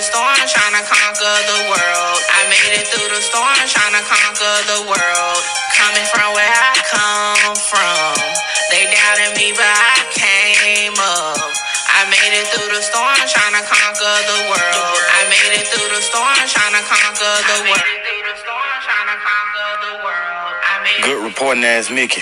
storm, trying to conquer the world. I made it through the storm, trying to conquer the world. Coming from where I come from, they doubted me, but I came up. I made it through the storm, trying to conquer the world. I made it through the storm, trying to conquer the world. Good reporting ass Mickey.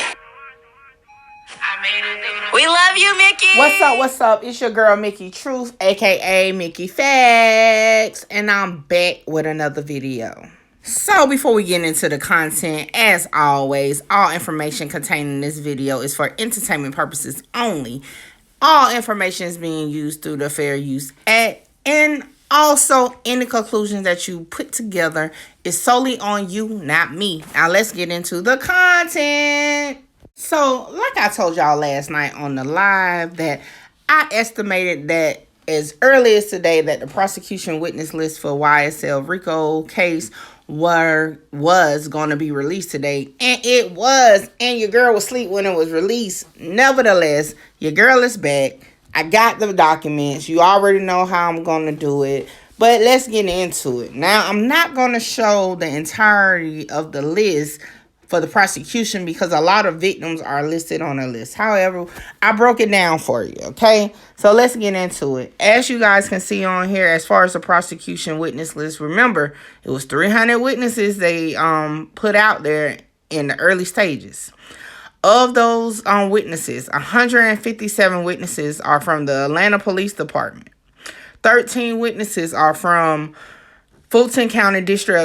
We love you, Mickey. What's up? It's your girl, Mickey Truth, aka Mickey Facts, and I'm back with another video. So before we get into the content, as always, all information contained in this video is for entertainment purposes only. All information is being used through the Fair Use Act, and also any conclusions that you put together is solely on you, not me. Now let's get into the content. So, like I told y'all last night on the live, that I estimated that as early as today that the prosecution witness list for YSL RICO case was going to be released today. And it was. And your girl was asleep when it was released. Nevertheless, your girl is back. I got the documents. You already know how I'm going to do it. But let's get into it. Now, I'm not going to show the entirety of the list for the prosecution because a lot of victims are listed on a list. However, I broke it down for you, okay? So let's get into it. As you guys can see on here, as far as the prosecution witness list, remember, it was 300 witnesses they put out there in the early stages. Of those witnesses, 157 witnesses are from the Atlanta Police Department. 13 witnesses are from Fulton County District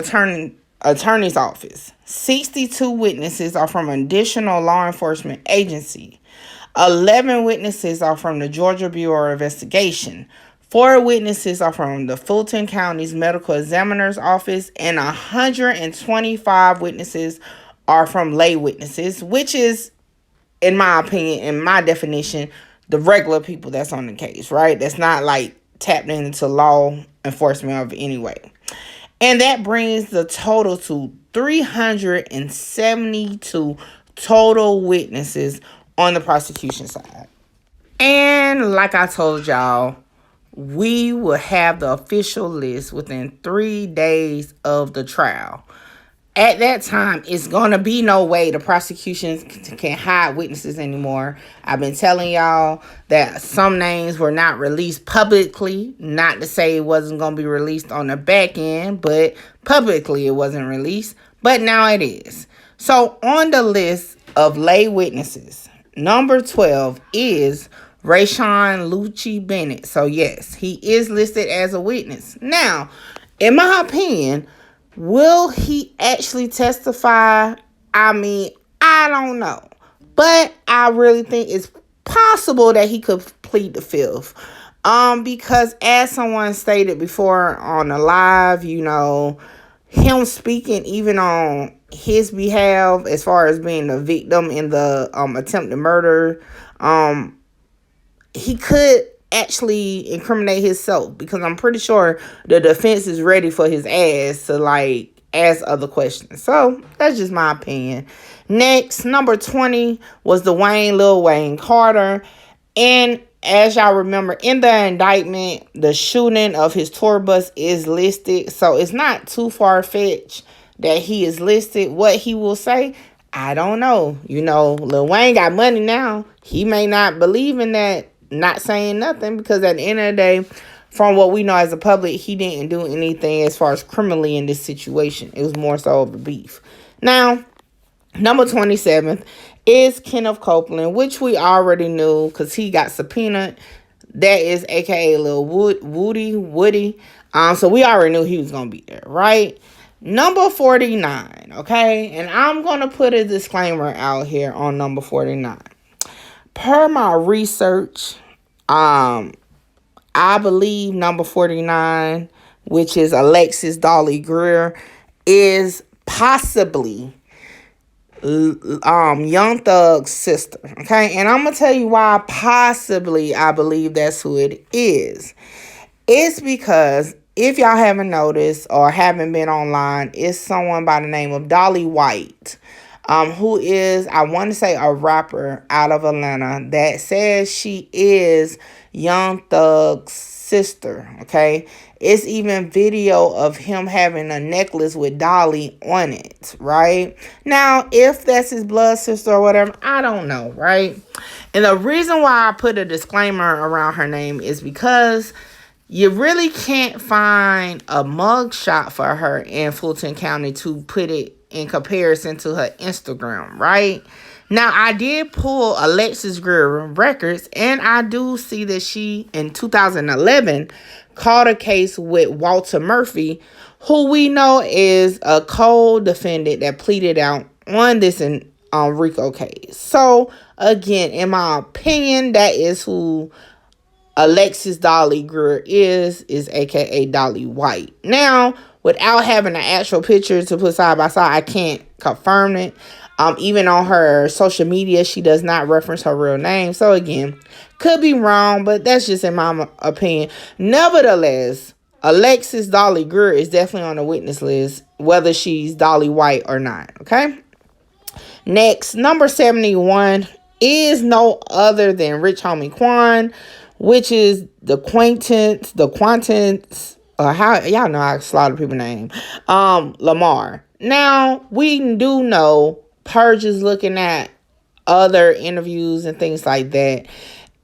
Attorney's Office. 62 witnesses are from an additional law enforcement agency. 11 witnesses are from the Georgia Bureau of Investigation. 4 witnesses are from the Fulton County's Medical Examiner's Office. And 125 witnesses are from lay witnesses, which is, in my opinion, in my definition, the regular people that's on the case, right? That's not like tapped into law enforcement of any way. And that brings the total to 372 total witnesses on the prosecution side. And like I told y'all, we will have the official list within 3 days of the trial. At that time, it's going to be no way the prosecution can hide witnesses anymore. I've been telling y'all that some names were not released publicly. Not to say it wasn't going to be released on the back end, but publicly it wasn't released. But now it is. So on the list of lay witnesses, number 12 is Rayshawn Lucci Bennett. So yes, he is listed as a witness. Now, in my opinion, will he actually testify? I mean, I don't know. But I really think it's possible that he could plead the fifth. Because as someone stated before on the live, you know, him speaking even on his behalf as far as being the victim in the attempted murder, he could actually incriminate himself, because I'm pretty sure the defense is ready for his ass to like ask other questions. So that's just my opinion. Next, number 20 was Lil Wayne Carter. And as y'all remember, in the indictment, the shooting of his tour bus is listed. So it's not too far-fetched that he is listed. What he will say, I don't know. You know, Lil Wayne got money now. He may not believe in that, not saying nothing, because at the end of the day, from what we know as a public, he didn't do anything as far as criminally in this situation. It was more so of a beef. Now, number 27 is Kenneth Copeland, which we already knew because he got subpoenaed. That is aka Lil Woody. So we already knew he was going to be there, right? Number 49, okay? And I'm going to put a disclaimer out here on number 49. Per my research, I believe number 49, which is Alexis Dolly Greer, is possibly Young Thug's sister. Okay, and I'm gonna tell you why possibly I believe that's who it is. It's because if y'all haven't noticed or haven't been online, it's someone by the name of Dolly White. who is, I want to say, a rapper out of Atlanta that says she is Young Thug's sister. Okay, it's even video of him having a necklace with Dolly on it. Right now, if that's his blood sister or whatever, I don't know. Right, and the reason why I put a disclaimer around her name is because you really can't find a mug shot for her in Fulton County to put it in comparison to her Instagram, right? Now, I did pull Alexis Greer records, and I do see that she, in 2011, caught a case with Walter Murphy, who we know is a co-defendant that pleaded out on this RICO case. So, again, in my opinion, that is who Alexis Dolly Greer is aka Dolly White. Now, without having an actual picture to put side by side, I can't confirm it. Even on her social media, she does not reference her real name. So again, could be wrong, but that's just in my opinion. Nevertheless, Alexis Dolly Greer is definitely on the witness list, whether she's Dolly White or not. Okay. Next, number 71 is no other than Rich Homie Quan, which is the Quantance, how y'all know I slaughter people's name, Lamar. Now, we do know Purge is looking at other interviews and things like that,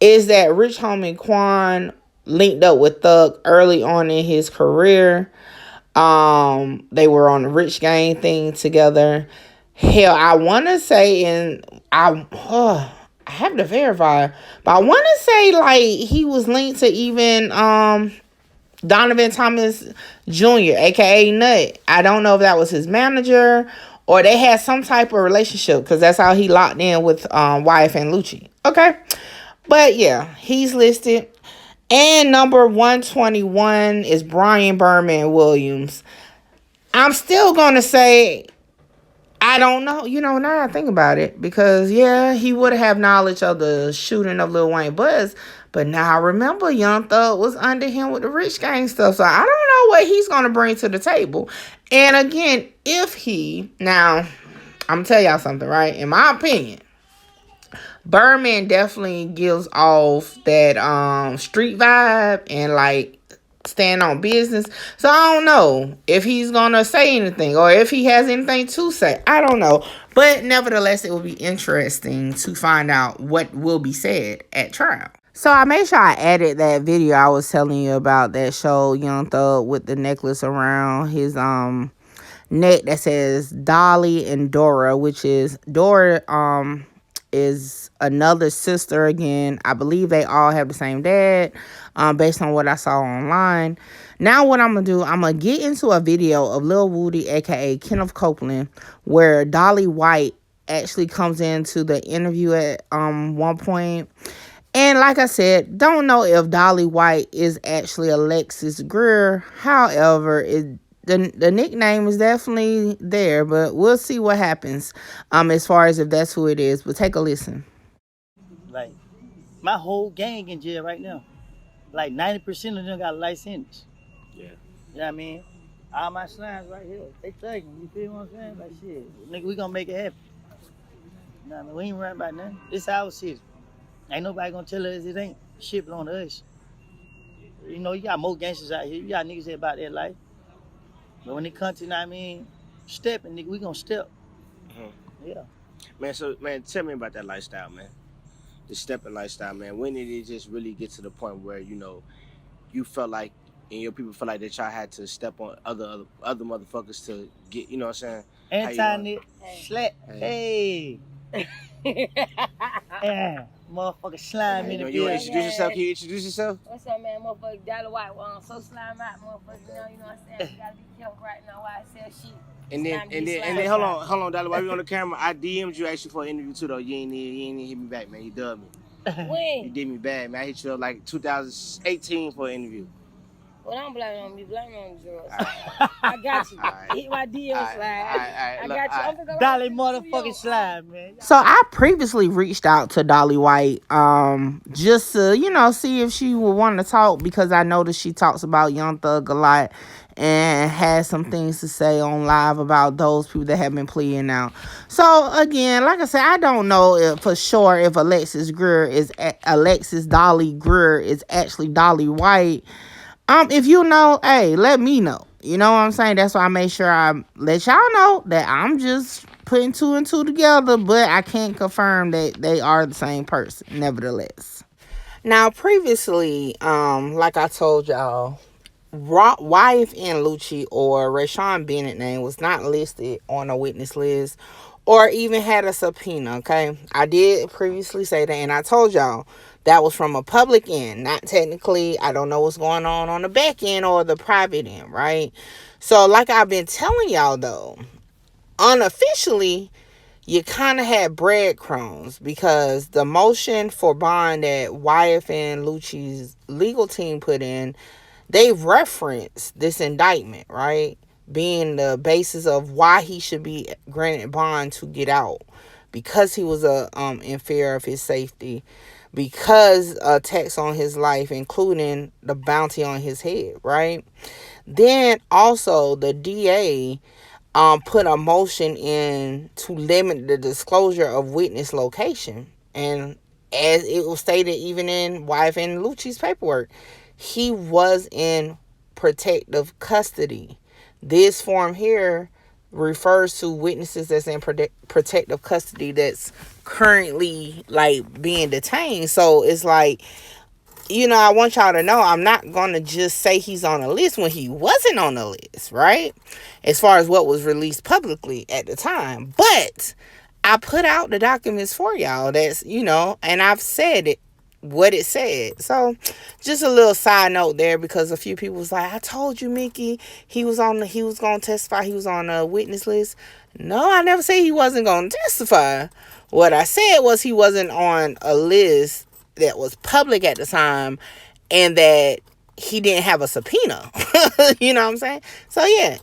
is that Rich Homie Quan linked up with Thug early on in his career. They were on the Rich Gang thing together. Hell, I want to say, I have to verify, but I want to say like he was linked to even Donovan Thomas Jr., aka Nut. I don't know if that was his manager or they had some type of relationship, because that's how he locked in with YFN Lucci. Okay, but yeah, he's listed. And number 121 is Brian Birdman Williams. I'm still gonna say, I don't know. Now I think about it, because, yeah, he would have knowledge of the shooting of Lil Wayne Buzz. But now I remember Young Thug was under him with the Rich Gang stuff. So I don't know what he's going to bring to the table. And again, now, I'm going to tell y'all something, right? In my opinion, Birdman definitely gives off that street vibe and like stand on business. So I don't know if he's gonna say anything or if he has anything to say. I don't know. But nevertheless, it will be interesting to find out what will be said at trial. So I made sure I added that video I was telling you about that showed Young Thug with the necklace around his neck that says Dolly and Dora, which is Dora is another sister. Again, I believe they all have the same dad, based on what I saw online. Now what I'm going to do, I'm going to get into a video of Lil Woody, aka Kenneth Copeland, where Dolly White actually comes into the interview at one point. And like I said, don't know if Dolly White is actually Alexis Greer. However, the nickname is definitely there, but we'll see what happens as far as if that's who it is. But take a listen. Like, my whole gang in jail right now. Like 90% of them got a license. Yeah. You know what I mean? All my slimes right here, they thugging. You feel what I'm saying? Like, shit, nigga, we gonna make it happen. You know what I mean? We ain't worrying about nothing. This our city. Ain't nobody gonna tell us it ain't. Shit belong to us. You know, you got more gangsters out here. You got niggas that about their life. But when it comes to, you know what I mean, stepping, nigga, we gonna step. Mm-hmm. Yeah. Man, tell me about that lifestyle, man. The stepping lifestyle, man. When did it just really get to the point where, you felt like, and your people felt like that y'all had to step on other motherfuckers to get, you know what I'm saying? Anti-nit, slap, hey. Yeah, motherfucker slime in the building. You want to introduce yourself? Can you introduce yourself? What's up, man? Motherfucker Dolly White, so slime out, motherfucker. You know what I'm saying? You gotta be careful right now, YSL shit. And then hold on, Dolly, while we on the camera, I DM'd you actually for an interview too, though. You ain't hit me back, man. You dubbed me. When? You did me bad, man. I hit you up like 2018 for an interview. Well, don't blame it on me. Blame it on the drugs. I got you. Hit my DM slide. I got you. I'm gonna go Dolly motherfucking slide, man. So I previously reached out to Dolly White, just to, see if she would want to talk, because I noticed she talks about Young Thug a lot and has some things to say on live about those people that have been pleading out. So again, like I said, I don't know if for sure if Alexis Dolly Greer is actually Dolly White. If you know, hey, let me know. You know what I'm saying? That's why I made sure I let y'all know that I'm just putting 2 and 2 together, but I can't confirm that they are the same person, nevertheless. Now, previously, like I told y'all, YFN Lucci or Rayshawn Bennett name was not listed on a witness list or even had a subpoena, okay? I did previously say that, and I told y'all that was from a public end, not technically. I don't know what's going on the back end or the private end, right? So like I've been telling y'all, though, unofficially, you kind of had breadcrumbs, because the motion for bond that YFN Lucci's legal team put in, they referenced this indictment, right? Being the basis of why he should be granted bond to get out, because he was in fear of his safety, because attacks on his life, including the bounty on his head, right? Then also the DA put a motion in to limit the disclosure of witness location, and as it was stated even in YFN Lucci's paperwork, he was in protective custody. This form here refers to witnesses that's in protective custody that's currently being detained. So it's like, I want y'all to know I'm not going to just say he's on a list when he wasn't on the list, right? As far as what was released publicly at the time. But I put out the documents for y'all. That's, and I've said it, what it said. So just a little side note there, because a few people was like, I told you, Mickey, he was going to testify. He was on a witness list. No, I never said he wasn't going to testify. What I said was he wasn't on a list that was public at the time, and that he didn't have a subpoena. You know what I'm saying? So yeah,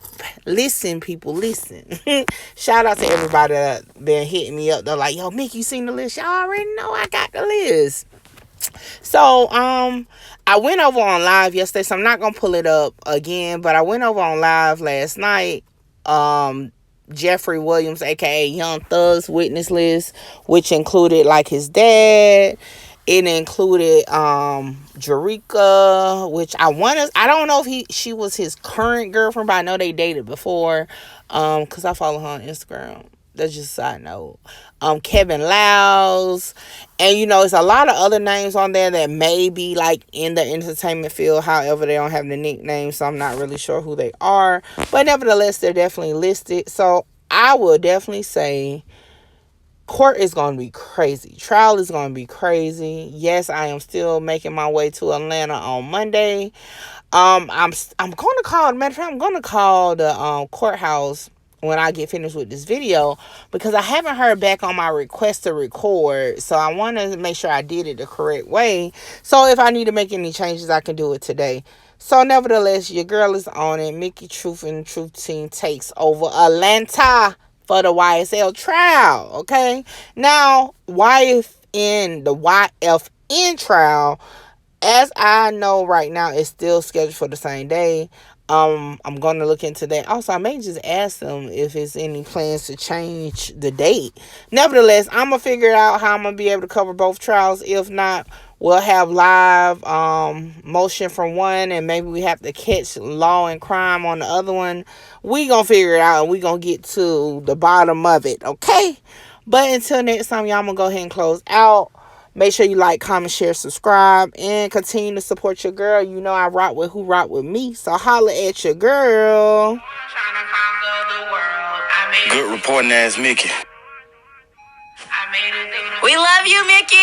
listen, people, listen. Shout out to everybody that been hitting me up. They're like, yo, Mickey, you seen the list? Y'all already know I got the list. So I went over on live yesterday, so I'm not gonna pull it up again, but I went over on live last night. Jeffrey Williams, aka Young Thug's witness list, which included his dad. It included Jerika, which I don't know if she was his current girlfriend, but I know they dated before, because I follow her on Instagram. That's just a side note. Kevin Lows, and it's a lot of other names on there that may be in the entertainment field. However, they don't have the nicknames, so I'm not really sure who they are. But nevertheless, they're definitely listed. So I will definitely say court is going to be crazy. Trial is going to be crazy. Yes, I am still making my way to Atlanta on Monday. I'm going to call. Matter of fact, I'm going to call the courthouse when I get finished with this video, because I haven't heard back on my request to record. So I want to make sure I did it the correct way. So if I need to make any changes, I can do it today. So nevertheless, your girl is on it. Mickey Truth and the Truth Team takes over Atlanta for the YSL trial. Okay. Now, the YFN trial, as I know right now, is still scheduled for the same day. I'm going to look into that. Also, I may just ask them if there's any plans to change the date. Nevertheless, I'm going to figure out how I'm going to be able to cover both trials. If not, we'll have live motion from one, and maybe we have to catch Law and Crime on the other one. We going to figure it out, and we going to get to the bottom of it, okay? But until next time, y'all, I'm going to go ahead and close out. Make sure you like, comment, share, subscribe, and continue to support your girl. You know I rock with who rock with me, so holla at your girl. Good reporting ass Mickey. We love you, Mickey.